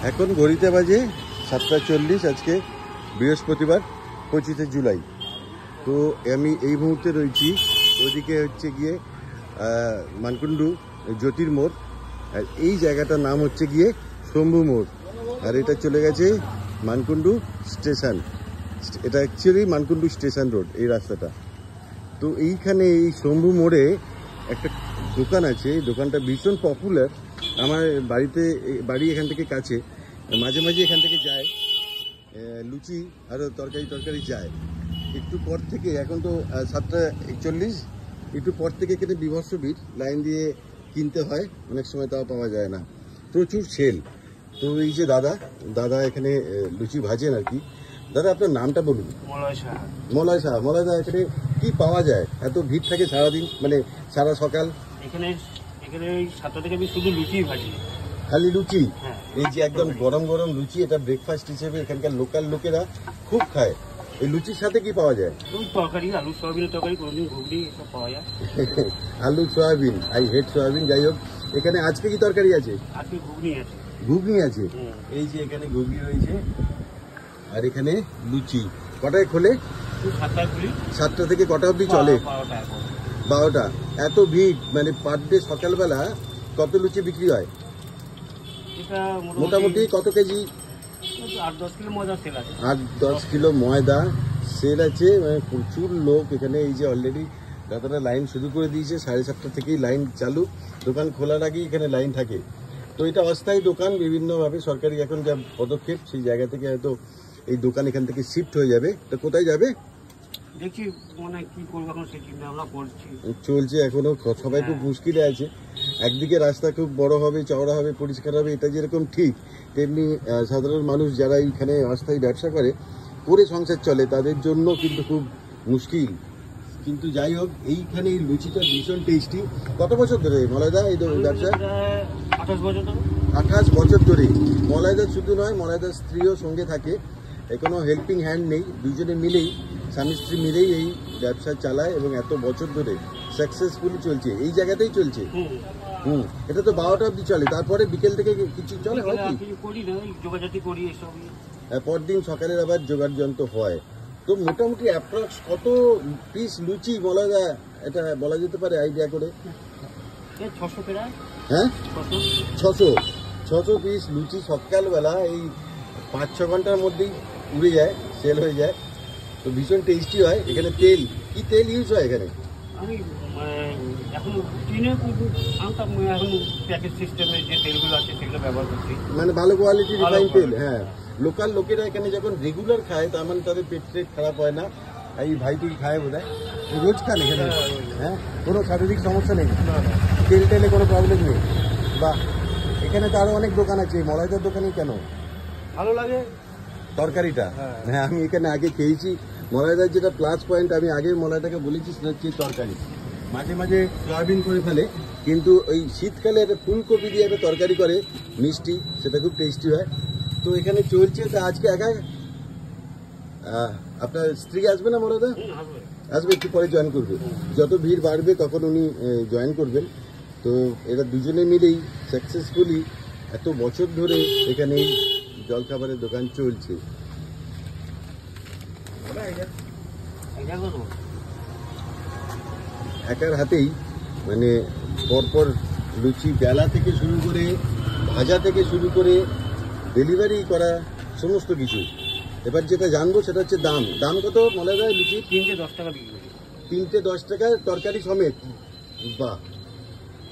এখন ঘড়িতে বাজে 7:40। আজকে বৃহস্পতিবার 25শে জুলাই। তো আমি এই মুহূর্তে রয়েছি, ওইদিকে হচ্ছে গিয়ে মানকুণ্ডু জ্যোতির মোড়, আর এই জায়গাটার নাম হচ্ছে গিয়ে শম্ভু মোড়, আর এটা চলে গেছে মানকুণ্ডু স্টেশন। এটা অ্যাকচুয়ালি মানকুণ্ডু স্টেশন রোড এই রাস্তাটা। তো এইখানে এই শম্ভু মোড়ে একটা দোকান আছে, এই দোকানটা ভীষণ পপুলার। আমার বাড়ি এখান থেকে কাছে, মাঝে মাঝে এখান থেকে যায় লুচি আরও তরকারি যায়। একটু পর থেকে, এখন তো 7:41, একটু পর থেকে এখানে বিভৎস ভিড়, লাইন দিয়ে কিনতে হয়, অনেক সময় তাও পাওয়া যায় না, প্রচুর সেল। তো এই যে দাদা এখানে লুচি ভাজেন আর কি। দাদা, আপনার নামটা বলুন। মলয় সাহা। মলয় দা, এখানে কি পাওয়া যায়? এত ভিড় থাকে সারাদিন, মানে সারা সকাল এখানে 7টা থেকে আমি শুধু লুচি ভাজি, খালি লুচি। এই যে একদম গরম গরম লুচি, এটা ব্রেকফাস্ট হিসেবে এখানকার লোকাল লোকেরা খুব খায়। এই লুচির সাথে কি পাওয়া যায়? তরকারি, আলু সয়াবিনের তরকারি, কোনদিন ঘুগনি, এসব পাওয়া যায়। আলু সয়াবিন, আই হেড সয়াবিন। যাই হোক, এখানে আজকে কি তরকারি আছে? আজকে ঘুগনি আছে। ঘুগনি আছে, এই যে এখানে ঘুগনি রয়েছে, আর এখানে লুচি। কটায় খোলে? 7টায় খুলি। 7টা থেকে কটা অবধি চলে? 12টা। এত ভিড়, মানে পার ডে সকালবেলা কত লুচি বিক্রি হয়? এটা মোটামুটি কত কেজি? 8-10 কিলো ময়দা সেল আছে। 8-10 কিলো ময়দা সেল আছে, মানে প্রচুর লোক এখানে। এই যে অলরেডি দাদারা লাইন শুরু করে দিয়েছে, 7:30 থেকেই লাইন চালু। দোকান খোলার আগেই এখানে লাইন থাকে। তো এটা অস্থায়ী দোকান, বিভিন্নভাবে সরকারি এখন যা পদক্ষেপ, সেই জায়গা থেকে হয়তো এই দোকান এখান থেকে শিফট হয়ে যাবে। তো কোথায় যাবে দেখছি, মানে কি করবো এখন সেই চিন্তা ভাবনা করছি। চলছে এখনো, সবাই খুব মুশকিলে আছে। একদিকে রাস্তা খুব বড় হবে, চওড়া হবে, পরিষ্কার হবে, এটা যেরকম ঠিক, তেমনি সাধারণ মানুষ যারা এইখানে অস্থায়ী ব্যবসা করে সংসার চলে, তাদের জন্য কিন্তু খুব মুশকিল। কিন্তু যাই হোক, এইখানে এই লুচিটা ভীষণ টেস্টি। কত বছর ধরে মলয়দা এই ব্যবসা? 28 বছর ধরে। 28 বছর ধরে। মলয়দা শুধু নয়, মলয়দার স্ত্রীও সঙ্গে থাকে, কোনো হেল্পিং হ্যান্ড নেই, দুজনে মিলেই, স্বামী স্ত্রী মিলেই এই ব্যবসা চালায়, এবং এত বছর ধরে সাকসেসফুলি চলছে। এই জায়গাতেই চলছে। এটা তো 12টা অবধি চলে, তারপরে বিকেল থেকে কিছু চলে হয় কি? পরদিন সকালের আবার জোগাড় যন্ত্র হয়। তো মোটামুটি অ্যাপ্রক্স কত পিস লুচি মলয়দা, এটা বলা যেতে পারে আইডিয়া করে? 600 প্রায়। হ্যাঁ, 600 পিস লুচি সকালবেলা এই 5-6 ঘন্টার মধ্যেই উড়ে যায়, সেল হয়ে যায়। তো ভীষণ টেস্টি হয়। এখানে তেল, কি তেল ইউজ হয় এখানে? আমি এখন কিনে আনতাম, এখন প্যাকেজ সিস্টেমে যে তেলগুলো আছে সেগুলো ব্যবহার করছি, মানে ভালো কোয়ালিটির রিফাইন তেল। হ্যাঁ, লোকাল লোকেরা এখানে যখন রেগুলার খায়, তার মানে তাদের পেট খারাপ হয় না। এই ভাইটি খায় বোধ হয়, রোজ খান এখানে? হ্যাঁ, কোনো শারীরিক সমস্যা নেই, তেলে কোনো প্রবলেম নেই। বা এখানে তো আরো অনেক দোকান আছে, মলয়দার দোকানে কেন ভালো লাগে তরকারিটা? হ্যাঁ, আমি এখানে আগে খেয়েছি। মলয়দার যেটা প্লাস পয়েন্ট, আমি আগে মলয়দাকে বলেছি, সেটা হচ্ছে তরকারি। মাঝে মাঝে সয়াবিন করে ফেলে, কিন্তু ওই শীতকালে একটা ফুলকপি দিয়ে একটা তরকারি করে মিষ্টি, সেটা খুব টেস্টি হয়। তো এখানে চলছে। তা আজকে একা? আপনার স্ত্রী আসবে না মলয়দা? আসবে, একটু পরে জয়েন করবে। যত ভিড় বাড়বে তখন উনি জয়েন করবেন। তো এরা দুজনে মিলেই সাকসেসফুলি এত বছর ধরে এখানে জলখাবারের দোকান চলছে। একার হাতেই, মানে পরপর লুচি বেলা থেকে শুরু করে, ভাজা থেকে শুরু করে, ডেলিভারি করা, সমস্ত কিছু। এবার যেটা জানবো সেটা হচ্ছে দাম কত মলয়দা লুচি? 3টে 10 টাকা বিক্রি করি। 3টে 10 টাকা, তরকারি সমেত? বাহ,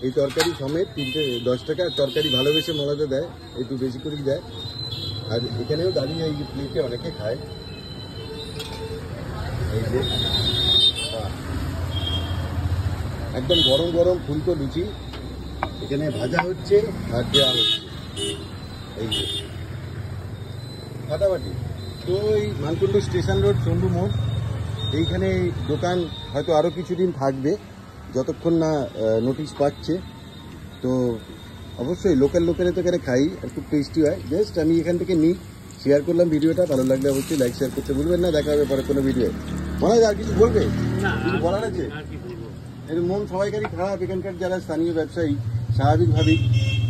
এই তরকারি সমেত 3টে 10 টাকা। তরকারি ভালোবেসে মলয়দা দেয়, একটু বেশি করেই দেয়। আর এখানেও দাঁড়িয়ে এই প্লেটে অনেকে খায়। এই যে একদম গরম গরম ফুলকো লুচি এখানে ভাজা হচ্ছে আর দেওয়া হচ্ছে, এই যে ফাটাফাটি। তো এই মানকুণ্ডু স্টেশন রোড, শম্ভু মোড়, এইখানে দোকান হয়তো আরও কিছুদিন থাকবে, যতক্ষণ না নোটিশ পাচ্ছে। তো অবশ্যই লোকাল লোকেরা তো এখানে খাই, আর খুব টেস্টি হয়। জাস্ট আমি এখান থেকে নিই, শেয়ার করলাম ভিডিওটা। ভালো লাগলে অবশ্যই লাইক শেয়ার করতে ভুলবেন না। দেখা হবে পরে কোনো ভিডিও। মনে হয় আর কিছু বলবে? কিছু বলার আছে? এর মন সবাইকারই খারাপ, এখানকার যারা স্থানীয় ব্যবসায়ী স্বাভাবিকভাবেই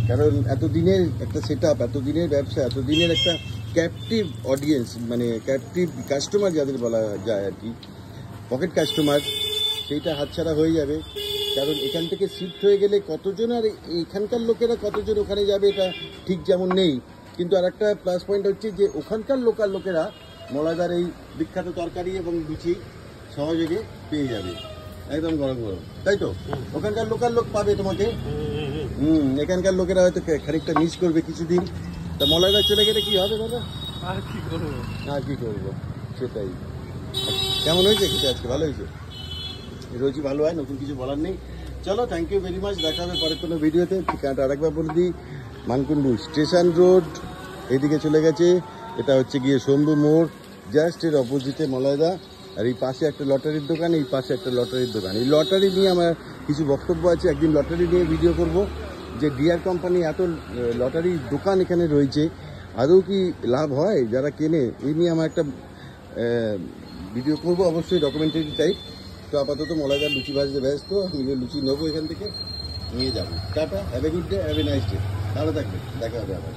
কারণ এতদিনের একটা সেট আপ, এতদিনের ব্যবসা, এতদিনের একটা ক্যাপটিভ অডিয়েন্স, মানে ক্যাপটিভ কাস্টমার যাদের বলা যায় আর কি, পকেট কাস্টমার, সেইটা হাতছাড়া হয়ে যাবে। কারণ এখান থেকে শিফট হয়ে গেলে কতজন আর এখানকার লোকেরা কতজন ওখানে যাবে এটা ঠিক যেমন নেই। কিন্তু আর একটা প্লাস পয়েন্ট হচ্ছে যে ওখানকার লোকাল লোকেরা মলাদার এই বিখ্যাত তরকারি এবং লুচি সহযোগে পেয়ে যাবে, একদম গরম গরম, তাই তো? ওখানকার লোকাল লোক পাবে তোমাকে। এখানকার লোকেরা হয়তো খানিকটা মিস করবে কিছুদিন। তা মলাদা চলে গেলে কি হবে দাদা? আর কি করবো, আর কি করবো, সেটাই। কেমন হয়েছে খেতে আজকে? ভালো হয়েছে, রোজই ভালো হয়, নতুন কিছু বলার নেই। চলো, থ্যাংক ইউ ভেরি মাচ, দেখা হবে পরের কোনো ভিডিওতে। ঠিকানাটা আরেকবার বলে দিই, মানকুণ্ডু স্টেশন রোড, এইদিকে চলে গেছে, এটা হচ্ছে গিয়ে শম্ভু মোড়, জাস্ট এর অপোজিটে মলয়দা। আর এই পাশে একটা লটারির দোকান, এই পাশে একটা লটারির দোকান। এই লটারি নিয়ে আমার কিছু বক্তব্য আছে, একদিন লটারি নিয়ে ভিডিও করব, যে ডিয়ার কোম্পানি এত লটারি দোকান এখানে রয়েছে, আদৌ কি লাভ হয় যারা কেনে, এই নিয়ে আমার একটা ভিডিও করবো, অবশ্যই ডকুমেন্টারি টাইপ। তো আপাতত মলাইদার লুচি ভাজতে ব্যস্ত, নিজে লুচি নেবো এখান থেকে, নিয়ে যাবো। Tata, have a good day, have a nice day, ভালো থাকবে, দেখা হবে আবার।